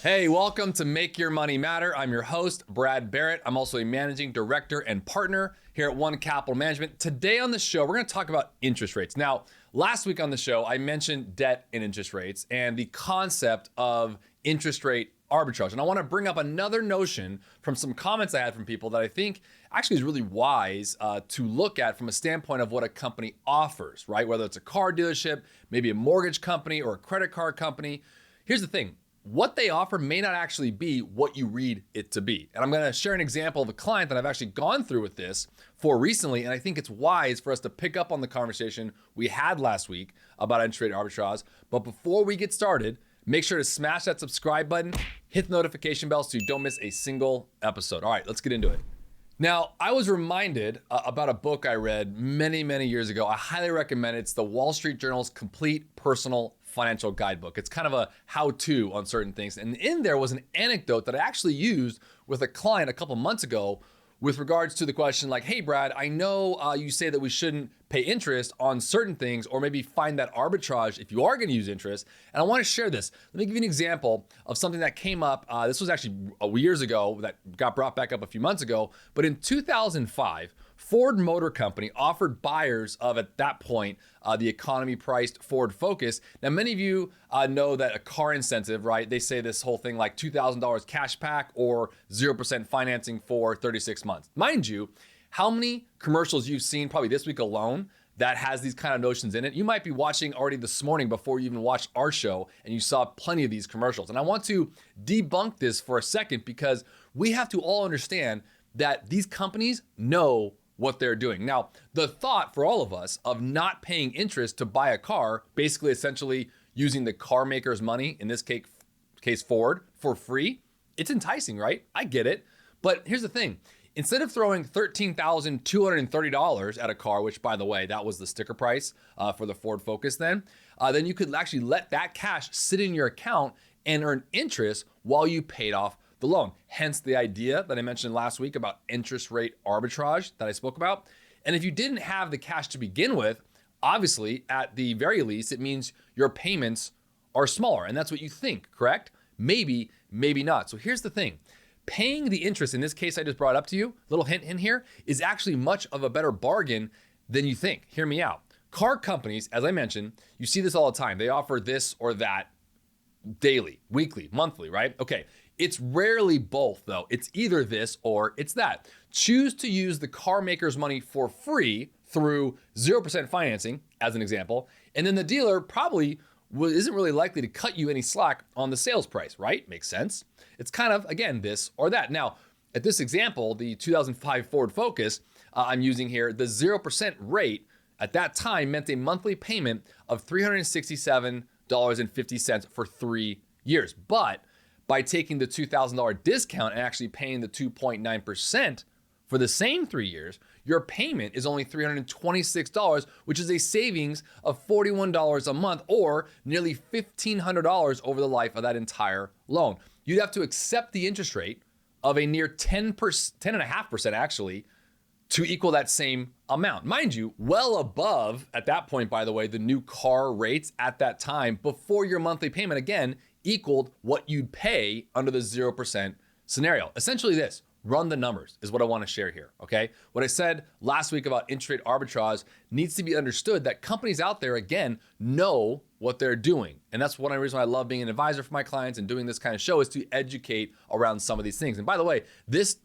Hey, welcome to Make Your Money Matter. I'm your host, Brad Barrett. I'm also a managing director and partner here at One Capital Management. Today on the show, we're going to talk about interest rates. Now, last week on the show, I mentioned debt and interest rates and the concept of interest rate arbitrage. And I want to bring up another notion from some comments I had from people that I think actually is really wise to look at from a standpoint of what a company offers, right? Whether it's a car dealership, maybe a mortgage company or a credit card company. Here's the thing. What they offer may not actually be what you read it to be. And I'm going to share an example of a client that I've actually gone through with this for recently. And I think it's wise for us to pick up on the conversation we had last week about interest rate arbitrage. But before we get started, make sure to smash that subscribe button, hit the notification bell so you don't miss a single episode. All right, let's get into it. Now, I was reminded about a book I read many, many years ago. I highly recommend it. It's the Wall Street Journal's Complete Personal Financial Guidebook. It's kind of a how-to on certain things. And in there was an anecdote that I actually used with a client a couple months ago with regards to the question like, hey, Brad, I know you say that we shouldn't pay interest on certain things or maybe find that arbitrage if you are going to use interest. And I want to share this. Let me give you an example of something that came up. This was actually years ago that got brought back up a few months ago. But in 2005, Ford Motor Company offered buyers of, at that point, the economy-priced Ford Focus. Now, many of you know that a car incentive, right? They say this whole thing like $2,000 cash back or 0% financing for 36 months. Mind you, how many commercials you've seen probably this week alone that has these kind of notions in it? You might be watching already this morning before you even watched our show and you saw plenty of these commercials. And I want to debunk this for a second because we have to all understand that these companies know what they're doing. Now, the thought for all of us of not paying interest to buy a car, basically essentially using the car maker's money, in this case Ford, for free, it's enticing, right? I get it. But here's the thing. Instead of throwing $13,230 at a car, which by the way, that was the sticker price for the Ford Focus then you could actually let that cash sit in your account and earn interest while you paid off the loan. Hence the idea that I mentioned last week about interest rate arbitrage that I spoke about. And if you didn't have the cash to begin with, obviously at the very least, it means your payments are smaller. And that's what you think, correct? Maybe, maybe not. So here's the thing. Paying the interest, in this case I just brought up to you, little hint in here, is actually much of a better bargain than you think. Hear me out. Car companies, as I mentioned, you see this all the time. They offer this or that daily, weekly, monthly, right? Okay. It's rarely both though. It's either this or it's that. Choose to use the car maker's money for free through 0% financing, as an example, and then the dealer probably isn't really likely to cut you any slack on the sales price, right? Makes sense. It's kind of, again, this or that. Now, at this example, the 2005 Ford Focus I'm using here, the 0% rate at that time meant a monthly payment of $367.50 for 3 years. But by taking the $2,000 discount and actually paying the 2.9% for the same 3 years, your payment is only $326, which is a savings of $41 a month or nearly $1,500 over the life of that entire loan. You'd have to accept the interest rate of a near 10.5% actually to equal that same amount. Mind you, well above, at that point, by the way, the new car rates at that time before your monthly payment, again, equaled what you'd pay under the 0% scenario. Essentially this, run the numbers is what I want to share here, okay? What I said last week about interest rate arbitrage needs to be understood that companies out there, again, know what they're doing. And that's one of the reasons why I love being an advisor for my clients and doing this kind of show is to educate around some of these things. And by the way, this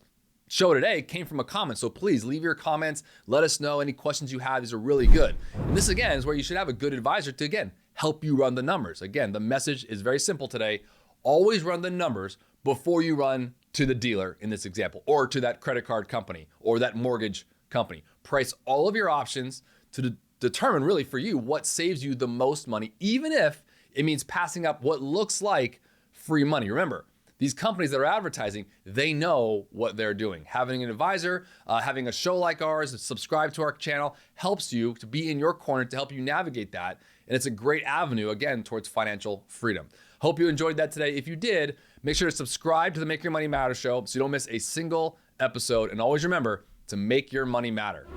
show today came from a comment, so please leave your comments. Let us know any questions you have. These are really good. And this, again, is where you should have a good advisor to, again, help you run the numbers. Again, the message is very simple today. Always run the numbers before you run to the dealer in this example, or to that credit card company or that mortgage company. Price all of your options to determine really for you what saves you the most money, even if it means passing up what looks like free money. Remember, these companies that are advertising, they know what they're doing. Having an advisor, having a show like ours, subscribe to our channel helps you to be in your corner to help you navigate that. And it's a great avenue, again, towards financial freedom. Hope you enjoyed that today. If you did, make sure to subscribe to the Make Your Money Matter show so you don't miss a single episode. And always remember to make your money matter.